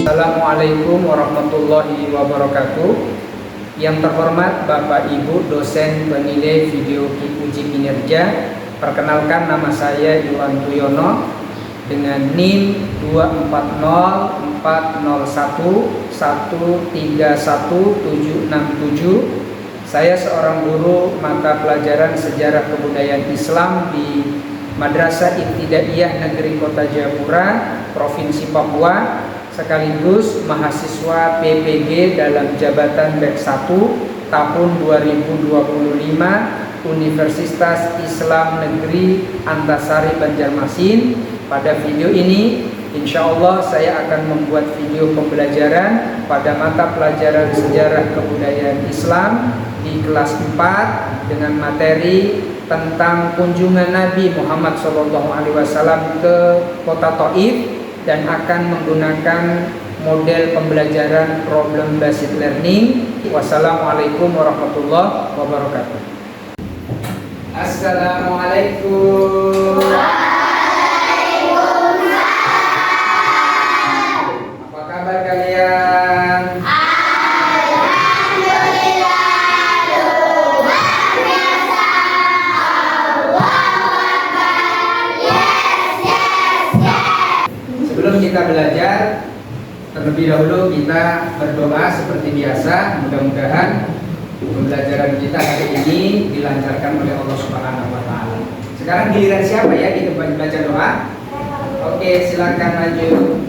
Assalamualaikum warahmatullahi wabarakatuh. Yang terhormat Bapak Ibu dosen penilai video uji kinerja, perkenalkan nama saya Iwan Tuyono dengan NIM 24041131767. Saya seorang guru mata pelajaran sejarah kebudayaan Islam di Madrasah Ibtidaiyah Negeri Kota Jayapura, Provinsi Papua, sekaligus mahasiswa PPG dalam jabatan BEK 1 tahun 2025 Universitas Islam Negeri Antasari Banjarmasin. Pada video ini insya Allah saya akan membuat video pembelajaran pada mata pelajaran sejarah kebudayaan Islam di kelas 4 dengan materi tentang kunjungan Nabi Muhammad SAW ke kota Taif, dan akan menggunakan model pembelajaran problem based learning. Wassalamualaikum warahmatullahi wabarakatuh. Assalamualaikum. Waalaikumsalam. Apa kabar kalian? Sebelum kita belajar, terlebih dahulu kita berdoa seperti biasa. Mudah-mudahan pembelajaran kita hari ini dilancarkan oleh Allah Subhanahu wa Ta'ala. Sekarang giliran siapa ya kita baca doa? Oke, silakan maju.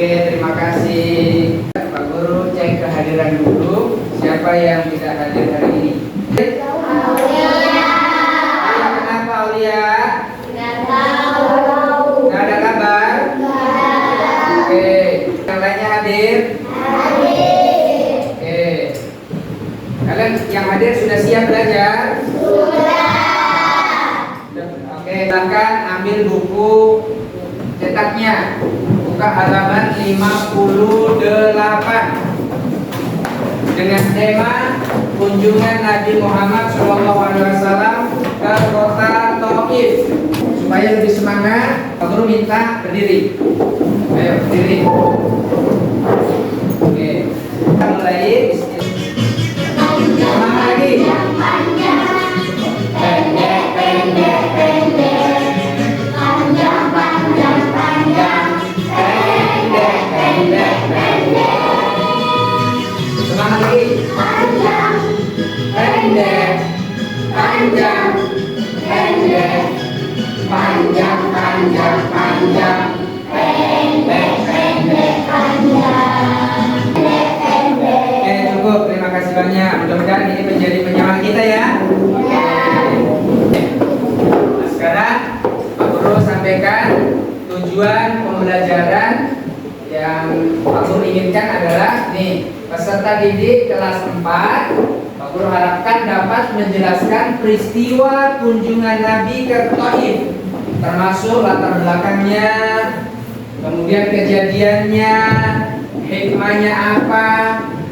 Oke, terima kasih Pak Guru. Cek kehadiran dulu. Siapa yang tidak hadir hari ini? Aulia. Kenapa Aulia? Nggak tahu. Nggak ada kabar? Nggak ada. Oke, yang lainnya hadir? Hadir. Oke, kalian yang hadir sudah siap belajar? Sudah. Oke, silakan ambil buku cetaknya. Buka halaman 58 dengan tema kunjungan Nabi Muhammad SAW ke kota Taif. Supaya lebih semangat, Pak Guru minta berdiri. Ayo berdiri. Oke, kita mulai. Semangat lagi. Pendek, pendek, pendek. Panjang, panjang, panjang. Pendek, pendek, pendek. Semangat lagi. Panjang, pendek, panjang, pendek. Panjang, panjang, panjang. Pendek, pendek, panjang. Pendek, pendek. Oke, cukup. Terima kasih banyak. Mudah-mudahan ini menjadi penyemangat kita ya. Nah, sekarang Pak Guru sampaikan tujuan pembelajaran yang Pak Guru inginkan adalah nih, peserta didik kelas 4 Pak Guru harapkan dapat menjelaskan peristiwa kunjungan Nabi ke Taif, termasuk latar belakangnya, kemudian kejadiannya, hikmahnya apa,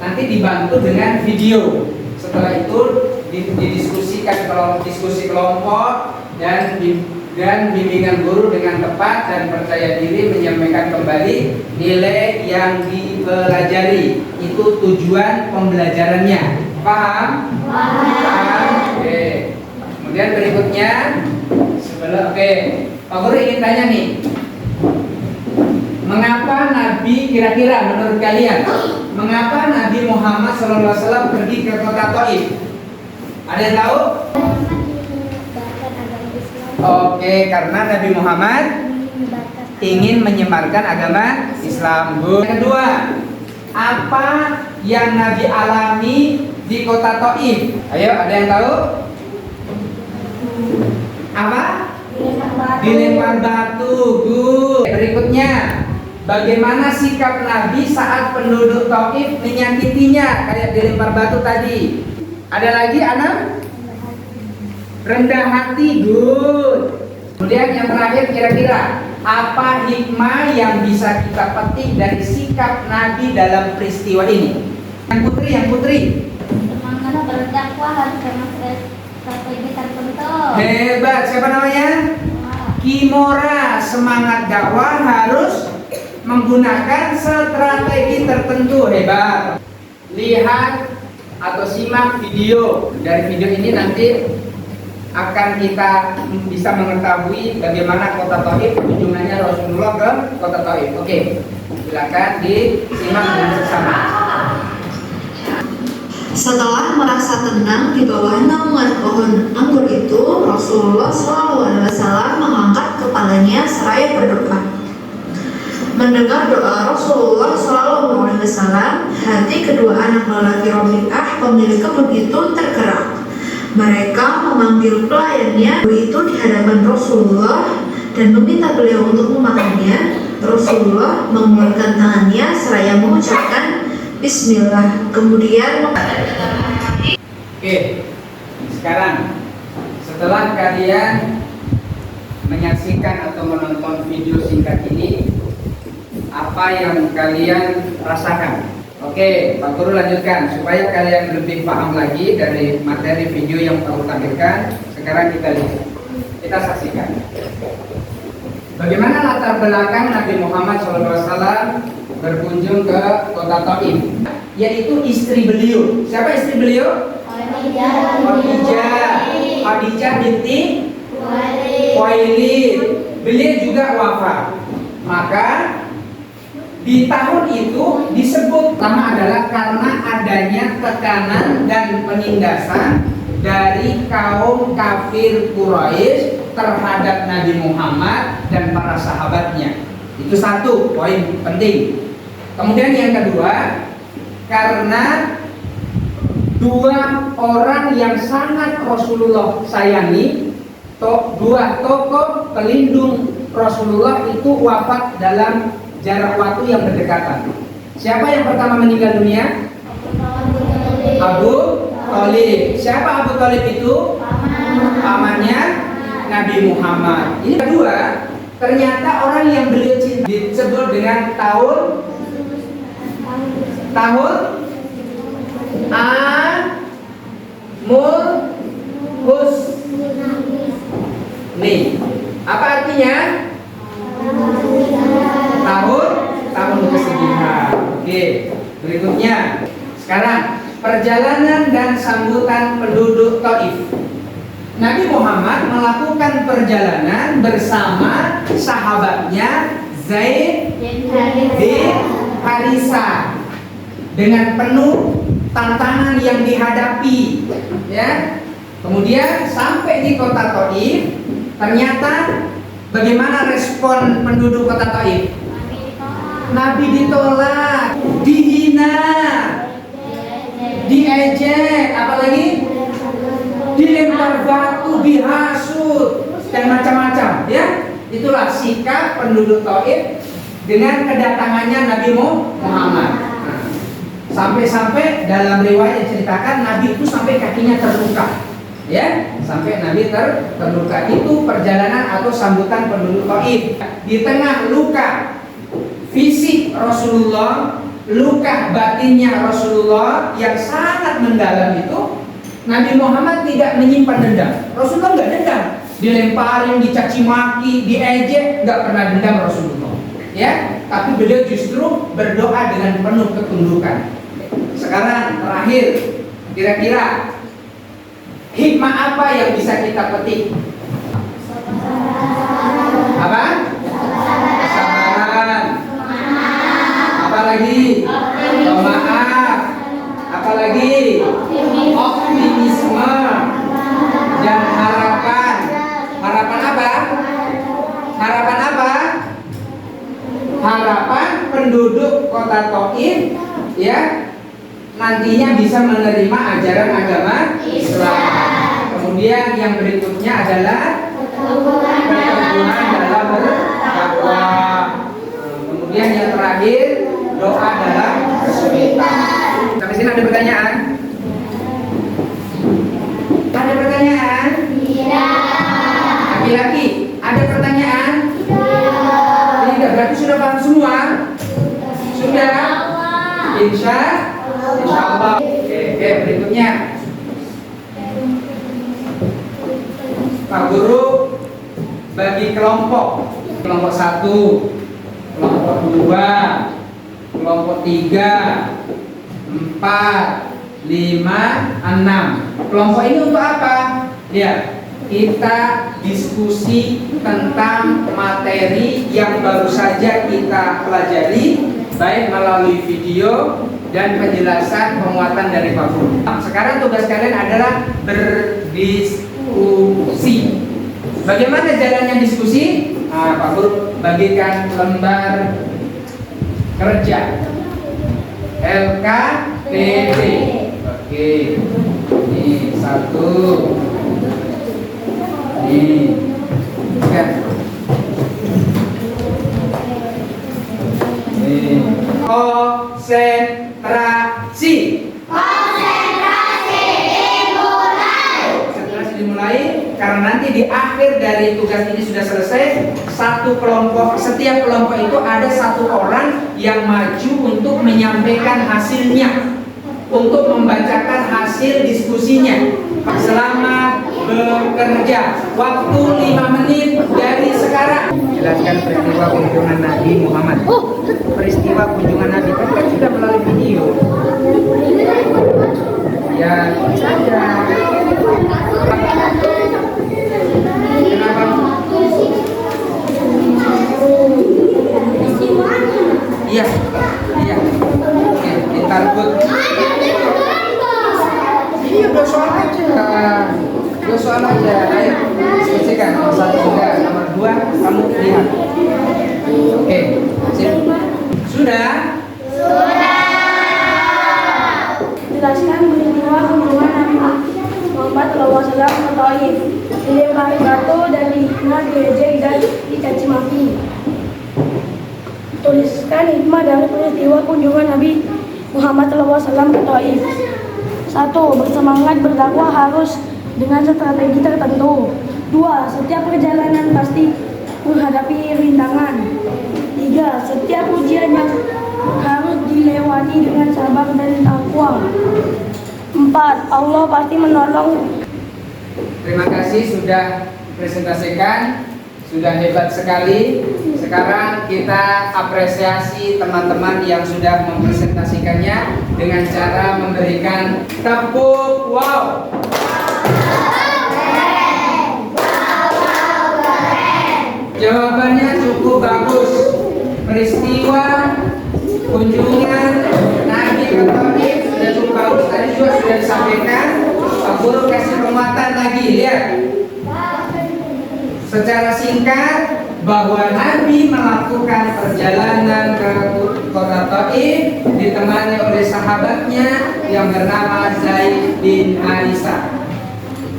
nanti dibantu dengan video. Setelah itu didiskusikan diskusi kelompok dan bimbingan guru dengan tepat dan percaya diri menyampaikan kembali nilai yang dipelajari. Itu tujuan pembelajarannya. Paham? Paham. Oke. Kemudian berikutnya Pak Guru ingin tanya nih, mengapa Nabi, kira-kira menurut kalian, mengapa Nabi Muhammad SAW pergi ke kota Taif? Ada yang tahu? Oke, karena Nabi Muhammad ingin menyebarkan agama Islam. Yang kedua, apa yang Nabi alami di kota Taif? Ayo, ada yang tahu? Apa? Dilempar batu. Good. Berikutnya, bagaimana sikap Nabi saat penduduk Taif menyakitinya kayak dilempar batu tadi? Ada lagi anak? Rendah hati. Good. Kemudian yang terakhir, kira-kira apa hikmah yang bisa kita petik dari sikap Nabi dalam peristiwa ini? Yang putri. Semangat berdakwah harus dengan strategi tertentu. Hebat. Siapa namanya? Kimora. Semangat dakwah harus menggunakan strategi tertentu. Hebat. Lihat atau simak video. Dari video ini nanti akan kita bisa mengetahui bagaimana kota Taif, kunjungannya Rasulullah ke kota Taif. Oke, silakan disimak dengan bersama. Setelah merasa tenang di bawah naungan pohon anggur itu, Rasulullah SAW mengangkat kepalanya seraya berdoa. Mendengar doa Rasulullah SAW, hati kedua anak lelaki Rabi'ah pemilik kebun itu tergerak. Mereka memanggil pelayannya itu di hadapan Rasulullah dan meminta beliau untuk memakannya. Rasulullah mengeluarkan tangannya seraya mengucapkan Bismillah. Kemudian Oke, sekarang setelah kalian menyaksikan atau menonton video singkat ini, apa yang kalian rasakan? Oke, Pak Guru lanjutkan supaya kalian lebih paham lagi dari materi video yang Pak Guru tampilkan. Sekarang kita lihat, kita saksikan bagaimana latar belakang Nabi Muhammad SAW berkunjung ke kota Taif, yaitu istri beliau. Siapa istri beliau? Khadijah binti Khuwailid. Beliau juga wafat. Maka di tahun itu disebut nama adalah karena adanya tekanan dan penindasan dari kaum kafir Quraisy terhadap Nabi Muhammad dan para sahabatnya. Itu satu poin penting. Kemudian yang kedua, karena dua orang yang sangat Rasulullah sayangi, dua tokoh pelindung Rasulullah itu wafat dalam jarak waktu yang berdekatan. Siapa yang pertama meninggal dunia? Abu Thalib. Siapa Abu Thalib itu? Pamannya Nabi Muhammad. Ini kedua, ternyata orang yang beliau cinta disebut dengan tahun Amul Husni. Apa artinya? Tahun kesedihan. Oke, berikutnya sekarang perjalanan dan sambutan penduduk Taif. Nabi Muhammad melakukan perjalanan bersama sahabatnya Zaid bin Harisah dengan penuh tantangan yang dihadapi, ya. Kemudian sampai di kota Taif, ternyata bagaimana respon penduduk kota Taif? Nabi ditolak, dihina, diejek, apalagi dilempar batu, dihasut, dan macam-macam, ya. Itulah sikap penduduk Taif dengan kedatangannya Nabi Muhammad. Sampai-sampai dalam riwayat diceritakan Nabi itu sampai kakinya terluka, ya, sampai Nabi terluka. Itu perjalanan atau sambutan penduduk Taif. Di tengah luka fisik Rasulullah, luka batinnya Rasulullah yang sangat mendalam itu, Nabi Muhammad tidak menyimpan dendam. Rasulullah nggak dendam, dilemparin, dicaci maki, diejek, nggak pernah dendam Rasulullah, ya. Tapi beliau justru berdoa dengan penuh ketundukan. Sekarang terakhir, kira-kira hikmah apa yang bisa kita petik? Apa? Kesabaran. Apa lagi? Maaf. Apa lagi? Optimisme. kota Taif ya nantinya bisa menerima ajaran agama Islam. Kemudian yang berikutnya adalah keteguhan dalam berdakwah. Kemudian yang terakhir doa dalam kesulitan. Sampai sini ada pertanyaan? Ada pertanyaan? Tidak. Laki-laki, ada pertanyaan? Tidak, berarti sudah paham semua? Sudah? Insya Allah. Oke, berikutnya Pak Guru bagi kelompok 1, kelompok 2, kelompok 3, 4, 5, 6. Kelompok ini untuk apa? Ya, kita diskusi tentang materi yang baru saja kita pelajari, baik melalui video dan penjelasan penguatan dari Pak Guru. Sekarang tugas kalian adalah berdiskusi. Bagaimana jalannya diskusi? Nah, Pak Guru bagikan lembar kerja LKPD. Oke, ini 1. Ini kan. Ini konsentrasi. Konsentrasi dimulai karena nanti di akhir dari tugas ini sudah selesai. Setiap kelompok itu ada 1 orang yang maju untuk menyampaikan hasilnya, untuk membacakan hasil diskusinya. Selamat bekerja. Waktu 5 menit dari sekarang. Jelaskan peristiwa kunjungan Nabi Muhammad. Peristiwa kunjungan Nabi kan sudah melalui video. Ya, saja. Kenapa? Iya, iya. Oke, ditarbut. Iya, 2 soal aja. 2 soal aja. Ayo, diskusikan. Nomor 1 sudah, nomor 2 kamu lihat. Oke, sip. Sudah? Jelaskan peristiwa kunjungan Nabi Muhammad SAW ke Taif. Dilempari batu dan dihina, diejek dan dicaci maki. Tuliskan hikmah dari peristiwa kunjungan Nabi Muhammad SAW ke Taif. 1. Bersemangat berdakwah harus dengan strategi tertentu. 2. Setiap perjalanan pasti menghadapi rintangan. 3. Setiap ujian yang harus dilewati dengan sabar dan takwa. 4. Allah pasti menolong. Terima kasih sudah presentasikan, sudah hebat sekali. Sekarang kita apresiasi teman-teman yang sudah mempresentasikannya dengan cara memberikan tepuk wow. Jawabannya cukup bagus. Peristiwa kunjungan Nabi ke Taif sudah cukup bagus. Tadi juga sudah disampaikan. Pak Guru kasih penguatan lagi. Lihat secara singkat bahwa Nabi melakukan perjalanan ke kota Taif ditemani oleh sahabatnya yang bernama Zaid bin Harisah.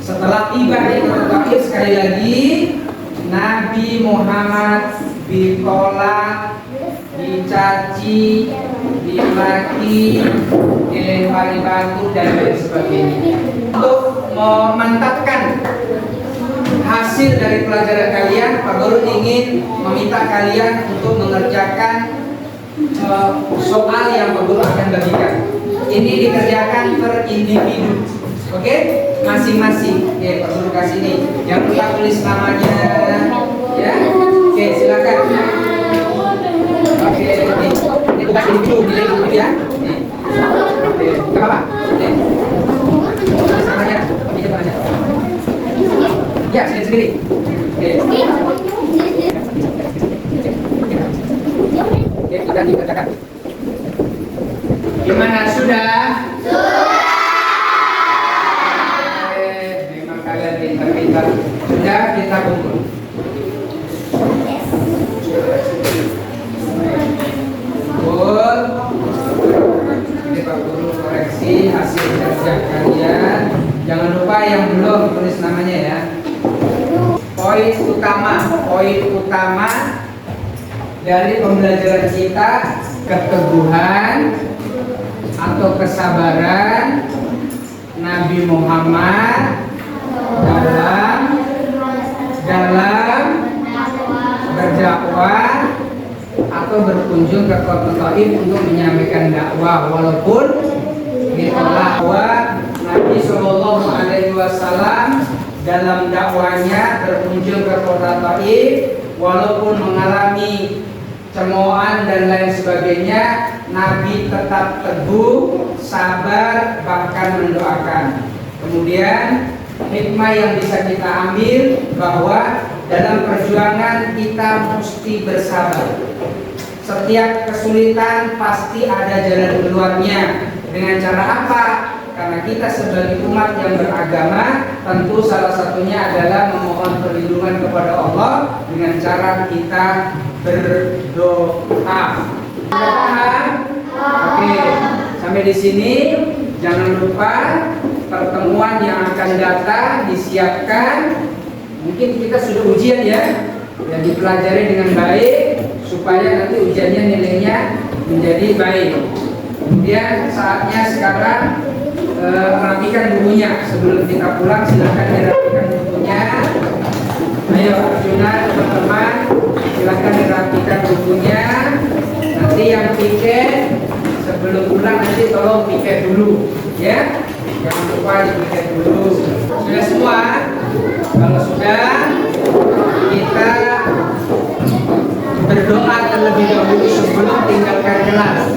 Setelah tiba di kota Taif, sekali lagi Nabi Muhammad ditolak, dicaci, dimaki, dilempari batu dan lain sebagainya. Untuk memantapkan hasil dari pelajaran kalian, Pak Guru ingin meminta kalian untuk mengerjakan soal yang Pak Guru akan bagikan. Ini dikerjakan per individu, oke? Masing-masing. Oke, Pak Guru kasih nih. Jangan lupa tulis namanya, ya. Oke, silakan. Oke, ini bukan individu, ini ya. Nih. Oke, nggak apa-apa. Tulis namanya, ini namanya. Ya, sendiri. Oke. Oke, sudah dikerjakan. Gimana, sudah? Memang kalian pintar-pintar. Sudah, kita kumpul. Kumpul. hasil kerja kalian. Jangan lupa yang belum tulis namanya ya. Poin utama dari pembelajaran kita, keteguhan atau kesabaran Nabi Muhammad dalam berdakwah atau berkunjung ke kota Taif untuk menyampaikan dakwah, walaupun bahwa Nabi Shallallahu Alaihi Wasallam dalam dakwahnya berkunjung ke kota Taif, walaupun mengalami cemoohan dan lain sebagainya, Nabi tetap teguh, sabar, bahkan mendoakan. Kemudian hikmah yang bisa kita ambil bahwa dalam perjuangan kita mesti bersabar. Setiap kesulitan pasti ada jalan keluarnya. Dengan cara apa? Karena kita sebagai umat yang beragama, tentu salah satunya adalah memohon perlindungan kepada Allah dengan cara kita berdoa. Sudah paham? Oke, sampai di sini. Jangan lupa pertemuan yang akan datang disiapkan. Mungkin kita sudah ujian ya, yang dipelajari dengan baik supaya nanti ujiannya nilainya menjadi baik. Kemudian saatnya sekarang merapikan bukunya. Sebelum kita pulang silakan dirapikan bukunya. Ayo Arjuna teman-teman, silakan dirapikan bukunya. Nanti yang piket sebelum pulang nanti tolong piket dulu ya. Jangan lupa dipiket dulu. Sudah semua? Kalau sudah, kita berdoa terlebih dahulu sebelum tinggalkan kelas.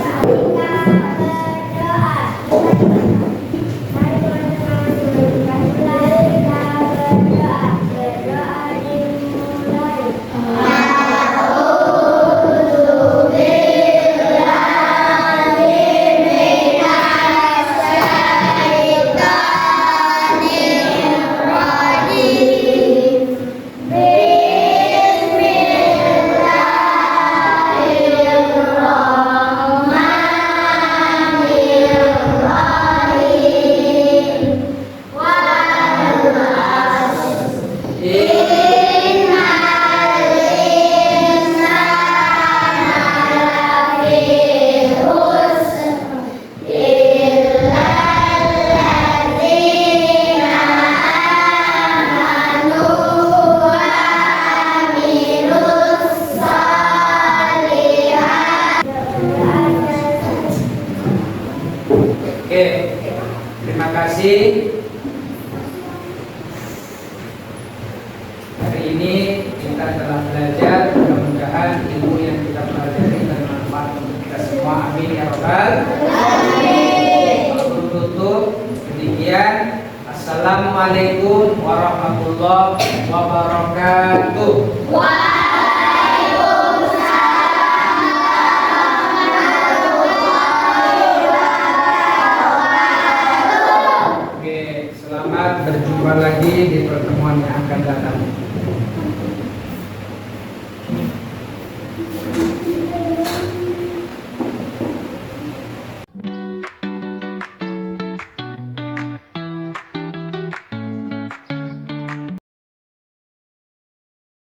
Oke, terima kasih. Hari ini kita telah belajar, mudah-mudahan ilmu yang kita pelajari bermanfaat untuk kita semua. Amin ya rabbal alamin. Tutup demikian. Assalamualaikum warahmatullahi wabarakatuh. Selamat berjumpa lagi di pertemuan yang akan datang.